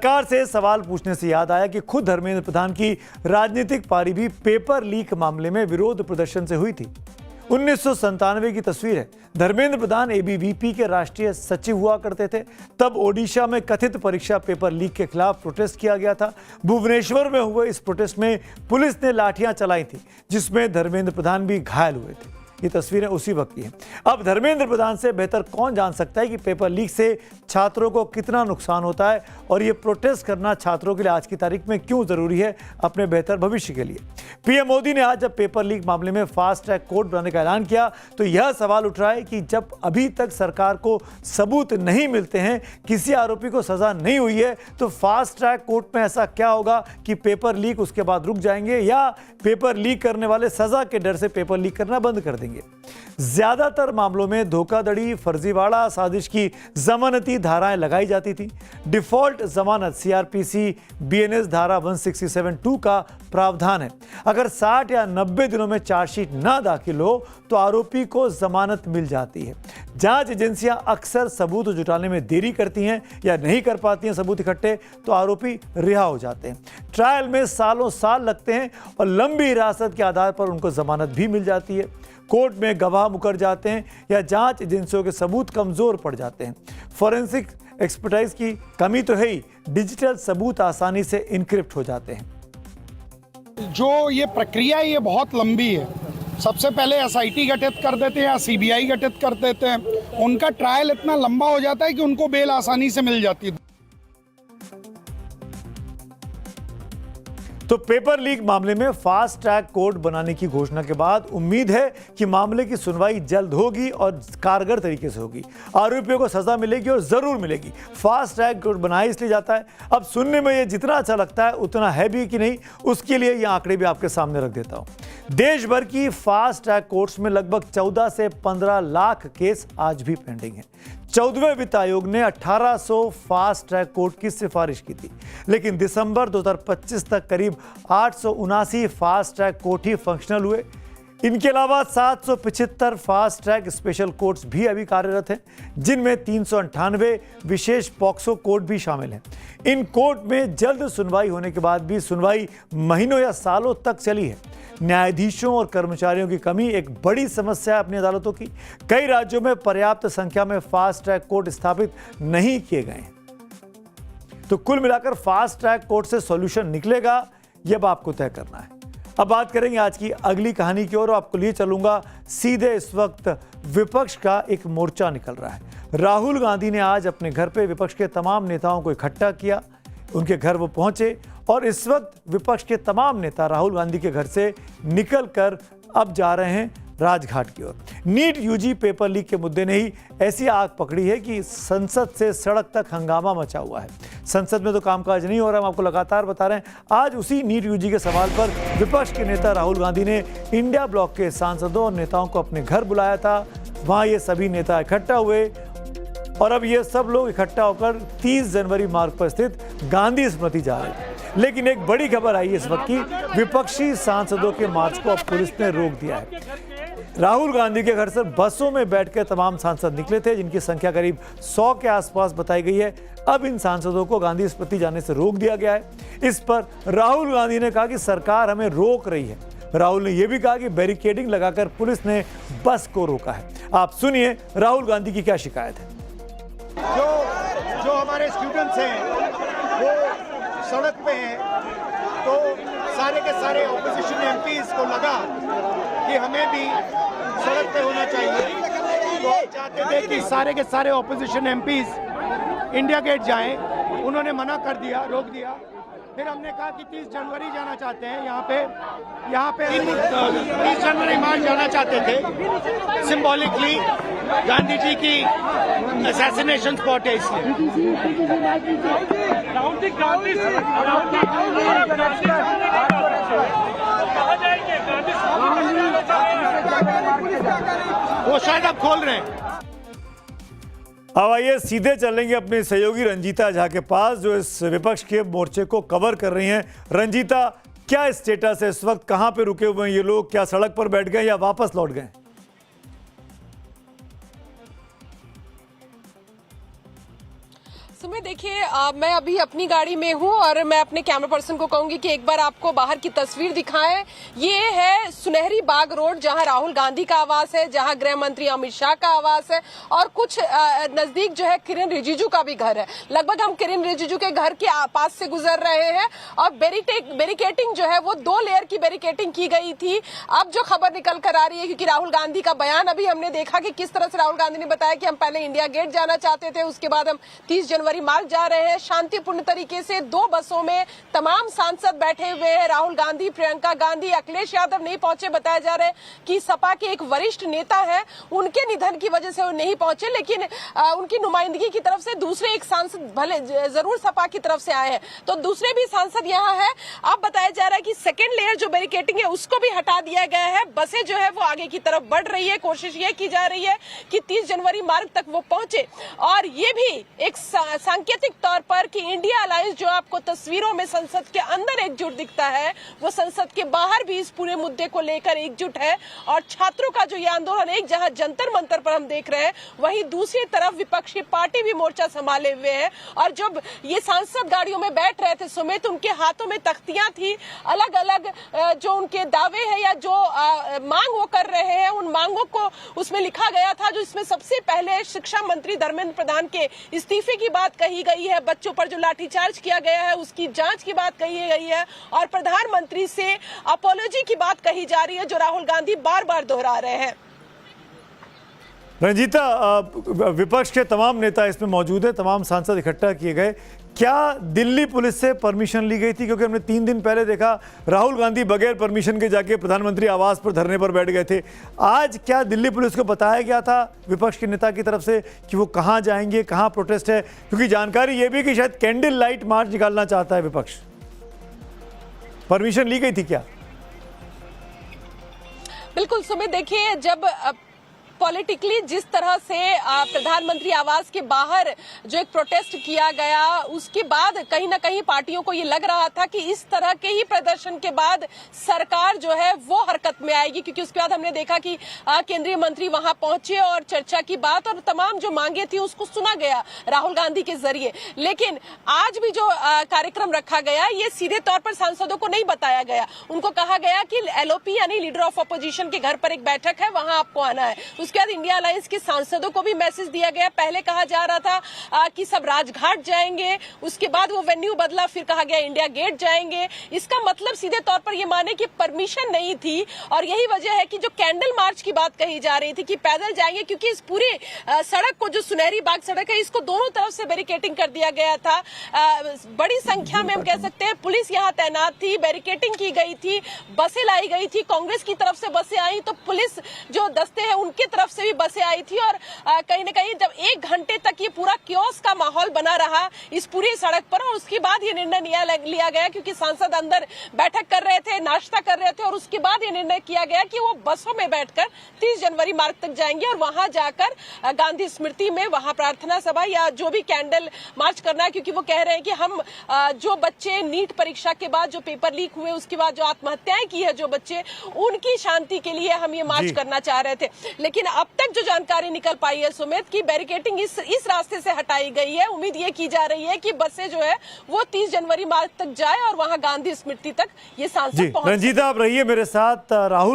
सरकार से सवाल पूछने से याद आया कि खुद धर्मेंद्र प्रधान की राजनीतिक पारी भी पेपर लीक मामले में विरोध प्रदर्शन से हुई थी। 1997 की तस्वीर है। धर्मेंद्र प्रधान एबीवीपी के राष्ट्रीय सचिव हुआ करते थे। तब ओडिशा में कथित परीक्षा पेपर लीक के खिलाफ प्रोटेस्ट किया गया था। भुवनेश्वर में हुए इस प्रोटेस्ट में पुलिस ने लाठियां चलाई थी, जिसमें धर्मेंद्र प्रधान भी घायल हुए थे। ये तस्वीरें उसी वक्त की हैं। अब धर्मेंद्र प्रधान से बेहतर कौन जान सकता है कि पेपर लीक से छात्रों को कितना नुकसान होता है और ये प्रोटेस्ट करना छात्रों के लिए आज की तारीख में क्यों जरूरी है अपने बेहतर भविष्य के लिए। पीएम मोदी ने आज जब पेपर लीक मामले में फास्ट ट्रैक कोर्ट बनाने का ऐलान किया तो यह सवाल उठ रहा है कि जब अभी तक सरकार को सबूत नहीं मिलते हैं, किसी आरोपी को सजा नहीं हुई है, तो फास्ट ट्रैक कोर्ट में ऐसा क्या होगा कि पेपर लीक उसके बाद रुक जाएंगे या पेपर लीक करने वाले सजा के डर से पेपर लीक करना बंद कर देंगे। ज्यादातर मामलों में धोखाधड़ी, फर्जीवाड़ा, साजिश की जमानती धाराएं लगाई जाती थी। डिफॉल्ट जमानत सीआरपीसी बीएनएस धारा 167(2) का प्रावधान है। अगर 60 या 90 दिनों में चार्जशीट न दाखिल हो तो आरोपी को जमानत मिल जाती है। जांच एजेंसियां अक्सर सबूत जुटाने में देरी करती हैं या नहीं कर पाती हैं सबूत इकट्ठे, तो आरोपी रिहा हो जाते हैं। ट्रायल में सालों साल लगते हैं और लंबी हिरासत के आधार पर उनको जमानत भी मिल जाती है। कोर्ट में गवाह मुकर जाते हैं या जांच एजेंसियों के सबूत कमजोर पड़ जाते हैं। फॉरेंसिक एक्सपर्टाइज की कमी तो है ही, डिजिटल सबूत आसानी से इनक्रिप्ट हो जाते हैं। जो ये प्रक्रिया है ये बहुत लंबी है। सबसे पहले एसआईटी गठित कर देते हैं या सीबीआई गठित कर देते हैं। उनका ट्रायल इतना लंबा हो जाता है कि उनको बेल आसानी से मिल जाती है। तो पेपर लीक मामले में फास्ट ट्रैक कोर्ट बनाने की घोषणा के बाद उम्मीद है कि मामले की सुनवाई जल्द होगी और कारगर तरीके से होगी। आरोपियों को सजा मिलेगी और जरूर मिलेगी। फास्ट ट्रैक कोर्ट बनाया इसलिए जाता है। अब सुनने में ये जितना अच्छा लगता है उतना है भी कि नहीं, उसके लिए ये आंकड़े भी आपके सामने रख देता हूं। देश भर की फास्ट ट्रैक कोर्ट्स में लगभग 14 से 15 लाख केस आज भी पेंडिंग है। 14वें वित्त आयोग ने 1800 फास्ट ट्रैक कोर्ट की सिफारिश की थी, लेकिन दिसंबर 2025 तक करीब 879 फास्ट ट्रैक कोर्ट ही फंक्शनल हुए। इनके अलावा 775 फास्ट ट्रैक स्पेशल कोर्ट्स भी अभी कार्यरत हैं, जिनमें 398 विशेष पॉक्सो कोर्ट भी शामिल हैं। इन कोर्ट में जल्द सुनवाई होने के बाद भी सुनवाई महीनों या सालों तक चली है। न्यायाधीशों और कर्मचारियों की कमी एक बड़ी समस्या है अपनी अदालतों की। कई राज्यों में पर्याप्त संख्या में फास्ट ट्रैक कोर्ट स्थापित नहीं किए गए हैं। तो कुल मिलाकर फास्ट ट्रैक कोर्ट से सॉल्यूशन निकलेगा, यह अब आपको तय करना है। अब बात करेंगे आज की अगली कहानी की ओर। आपको लिए चलूंगा सीधे। इस वक्त विपक्ष का एक मोर्चा निकल रहा है। राहुल गांधी ने आज अपने घर पे विपक्ष के तमाम नेताओं को इकट्ठा किया। उनके घर वो पहुंचे और इस वक्त विपक्ष के तमाम नेता राहुल गांधी के घर से निकलकर अब जा रहे हैं राजघाट की ओर। नीट यूजी पेपर लीक के मुद्दे ने ही ऐसी आग पकड़ी है कि संसद से सड़क तक हंगामा मचा हुआ है। संसद में तो कामकाज नहीं हो रहा, हम आपको लगातार बता रहे हैं। आज उसी नीट यूजी के सवाल पर विपक्ष के नेता राहुल गांधी ने इंडिया ब्लॉक के सांसदों और नेताओं को अपने घर बुलाया था। वहां ये सभी नेता इकट्ठा हुए और अब ये सब लोग इकट्ठा होकर 30 जनवरी मार्ग पर स्थित गांधी स्मृति जा रहे थे। लेकिन एक बड़ी खबर आई इस वक्त की, विपक्षी सांसदों के मार्च को अब पुलिस ने रोक दिया है। राहुल गांधी के घर से बसों में बैठकर तमाम सांसद निकले थे, जिनकी संख्या करीब 100 के आसपास बताई गई है। अब इन सांसदों को गांधी स्मृति जाने से रोक दिया गया है। इस पर राहुल गांधी ने कहा कि सरकार हमें रोक रही है। राहुल ने यह भी कहा कि बैरिकेडिंग लगाकर पुलिस ने बस को रोका है। आप सुनिए राहुल गांधी की क्या शिकायत है। जो हमारे स्टूडेंट्स हैं वो सड़क पे हैं, तो सारे के सारे ऑपोजिशन एमपीज को लगा कि हमें भी सड़क पे होना चाहिए। तो हम चाहते थे कि सारे के सारे ऑपोजिशन एमपीज इंडिया गेट जाएं। उन्होंने मना कर दिया, रोक दिया। फिर हमने कहा कि 30 जनवरी जाना चाहते हैं। यहाँ पे 30 जनवरी मार्च जाना चाहते थे। सिंबॉलिकली गांधी जी की असैसिनेशन स्पॉट है, इसलिए वो शायद अब खोल रहे हैं। अब आइए सीधे चलेंगे अपने सहयोगी रंजीता झा के पास, जो इस विपक्ष के मोर्चे को कवर कर रही हैं। रंजीता, क्या स्टेटस है इस वक्त? कहां पे रुके हुए हैं ये लोग? क्या सड़क पर बैठ गए या वापस लौट गए? सुमित देखिए, मैं अभी अपनी गाड़ी में हूँ और मैं अपने कैमरा पर्सन को कहूंगी कि एक बार आपको बाहर की तस्वीर दिखाएं। ये है सुनहरी बाग रोड, जहां राहुल गांधी का आवास है, जहां गृह मंत्री अमित शाह का आवास है और कुछ नजदीक जो है किरेन रिजिजू का भी घर है। लगभग हम किरेन रिजिजू के घर के पास से गुजर रहे हैं और बैरिकेटिंग जो है वो 2 लेयर की बैरिकेटिंग की गई थी। अब जो खबर निकल कर आ रही है, क्योंकि राहुल गांधी का बयान अभी हमने देखा कि किस तरह से राहुल गांधी ने बताया कि हम पहले इंडिया गेट जाना चाहते थे, उसके बाद हम 30 जनवरी मार्ग जा रहे हैं। शांतिपूर्ण तरीके से 2 बसों में तमाम सांसद बैठे हुए हैं। राहुल गांधी, प्रियंका गांधी, अखिलेश यादव नहीं पहुंचे। बताया जा रहा है कि सपा के एक वरिष्ठ नेता है, उनके निधन की वजह से वो नहीं पहुंचे, लेकिन उनकी नुमाइंदगी की तरफ से दूसरे एक सांसद भले जरूर सपा की तरफ से आए हैं, तो दूसरे भी सांसद यहाँ है। अब बताया जा रहा है कि सेकेंड लेयर जो बैरिकेटिंग है उसको भी हटा दिया गया है। बसें जो है वो आगे की तरफ बढ़ रही है। कोशिश ये की जा रही है कि 30 जनवरी मार्ग तक वो पहुंचे और ये भी एक सांकेतिक तौर पर कि इंडिया अलायंस जो आपको तस्वीरों में संसद के अंदर एकजुट दिखता है, वो संसद के बाहर भी इस पूरे मुद्दे को लेकर एकजुट है। और छात्रों का जो ये आंदोलन, एक जहां जंतर मंतर पर हम देख रहे हैं, वहीं दूसरी तरफ विपक्षी पार्टी भी मोर्चा संभाले हुए है। और जब ये सांसद गाड़ियों में बैठ रहे थे सुमित, उनके हाथों में तख्तियां थी, अलग अलग जो उनके दावे है या जो मांग वो कर रहे हैं, उन मांगों को उसमें लिखा गया था। जो इसमें सबसे पहले शिक्षा मंत्री धर्मेंद्र प्रधान के इस्तीफे की बात कही गई है, बच्चों पर जो लाठीचार्ज किया गया है उसकी जांच की बात कही गई है और प्रधानमंत्री से अपॉलॉजी की बात कही जा रही है, जो राहुल गांधी बार बार दोहरा रहे हैं। रंजीता, विपक्ष के तमाम नेता इसमें मौजूद है, तमाम सांसद इकट्ठा किए गए। क्या दिल्ली पुलिस से परमिशन ली गई थी? क्योंकि हमने 3 दिन पहले देखा राहुल गांधी बगैर परमिशन के जाके प्रधानमंत्री आवास पर धरने पर बैठ गए थे। आज क्या दिल्ली पुलिस को बताया गया था विपक्ष के नेता की तरफ से कि वो कहां जाएंगे, कहां प्रोटेस्ट है? क्योंकि जानकारी ये भी कि शायद कैंडल लाइट मार्च निकालना चाहता है विपक्ष। परमिशन ली गई थी क्या? बिल्कुल सुमित, देखिए, जब पॉलिटिकली जिस तरह से प्रधानमंत्री आवास के बाहर जो एक प्रोटेस्ट किया गया, उसके बाद कहीं ना कहीं पार्टियों को ये लग रहा था कि इस तरह के ही प्रदर्शन के बाद सरकार जो है वो हरकत में आएगी, क्योंकि उसके बाद हमने देखा कि केंद्रीय मंत्री वहां पहुंचे और चर्चा की बात और तमाम जो मांगे थी उसको सुना गया राहुल गांधी के जरिए। लेकिन आज भी जो कार्यक्रम रखा गया, ये सीधे तौर पर सांसदों को नहीं बताया गया। उनको कहा गया कि LOP यानी लीडर ऑफ अपोजिशन के घर पर एक बैठक है, वहां आपको आना है। उसके बाद इंडिया अलायंस के सांसदों को भी मैसेज दिया गया। पहले कहा जा रहा था कि सब राजघाट जाएंगे, उसके बाद वो वेन्यू बदला, फिर कहा गया इंडिया गेट जाएंगे। इसका मतलब सीधे तौर पर ये माने कि परमिशन नहीं थी और यही वजह है कि जो कैंडल मार्च की बात कही जा रही थी कि पैदल जाएंगे, क्योंकि इस पूरे सड़क को, जो सुनहरी बाग सड़क है, इसको दोनों तरफ से बैरिकेटिंग कर दिया गया था। बड़ी संख्या में हम कह सकते हैं पुलिस यहाँ तैनात थी, बैरिकेटिंग की गई थी, बसें लाई गई थी। कांग्रेस की तरफ से बसें आई तो पुलिस जो दस्ते हैं उनकी तरफ से भी बसें आई थी और कहीं ना कहीं जब 1 घंटे तक ये पूरा क्योस का माहौल बना रहा इस पूरी सड़क पर, और उसके बाद ये निर्णय लिया गया, क्योंकि सांसद अंदर बैठक कर रहे थे, नाश्ता कर रहे थे, और उसके बाद ये निर्णय किया गया कि वो बसों में बैठकर 30 जनवरी मार्ग तक जाएंगे और वहां जाकर गांधी स्मृति में वहां प्रार्थना सभा या जो भी कैंडल मार्च करना है, क्योंकि वो कह रहे हैं कि हम जो बच्चे नीट परीक्षा के बाद जो पेपर लीक हुए, उसके बाद जो आत्महत्याएं की है जो बच्चे, उनकी शांति के लिए हम ये मार्च करना चाह रहे थे। लेकिन अब तक जो जानकारी निकल पाई है सुमित, की बैरिकेटिंग इस रास्ते से हटाई गई है। उम्मीद ये की जा रही है कि बसें जो है वो 30 जनवरी मार्ग तक जाए और वहां गांधी स्मृति तक ये सांसद पहुंच। रंजीता, आप रहिए मेरे साथ। राहुल